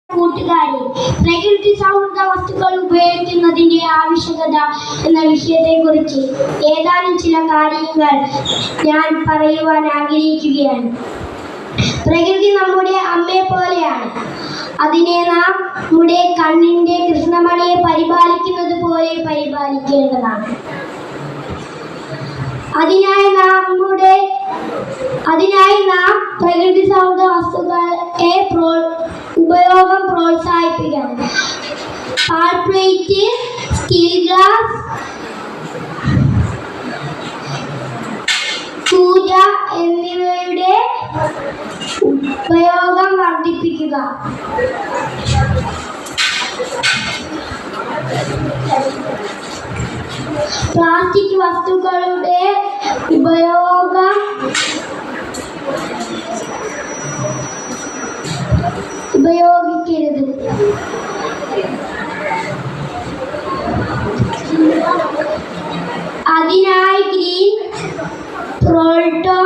കൂട്ടുകാരെ, പ്രകൃതി സൗഹൃദ വസ്തുക്കൾ ഉപയോഗിക്കുന്നതിന്റെ ആവശ്യകത എന്ന വിഷയത്തെക്കുറിച്ച് ഏതാനും ചില കാര്യങ്ങൾ ഞാൻ പറയുവാൻ ആഗ്രഹിക്കുകയാണ്. പ്രകൃതി നമ്മുടെ അമ്മയെ പോലെയാണ്. അതിനെ നാം നമ്മുടെ കണ്ണിന്റെ കൃഷ്ണമണിയെ പരിപാലിക്കുന്നത് പോലെ പരിപാലിക്കേണ്ടതാണ്. അതിനായി നാം പ്രകൃതി സൗഹൃദ വസ്തുക്കളുടെ ഉപയോഗം പ്രോത്സാഹിപ്പിക്കണം. പാൽ പ്ലേറ്റ്, സ്റ്റീൽ ഗ്ലാസ്, കൂജ എന്നിവയുടെ ഉപയോഗം വർദ്ധിപ്പിക്കുക. പ്ലാസ്റ്റിക് വസ്തുക്കളുടെ ഉപയോഗിക്കരുത്. അതിനായി ഗ്രീൻ പ്രോട്ടോ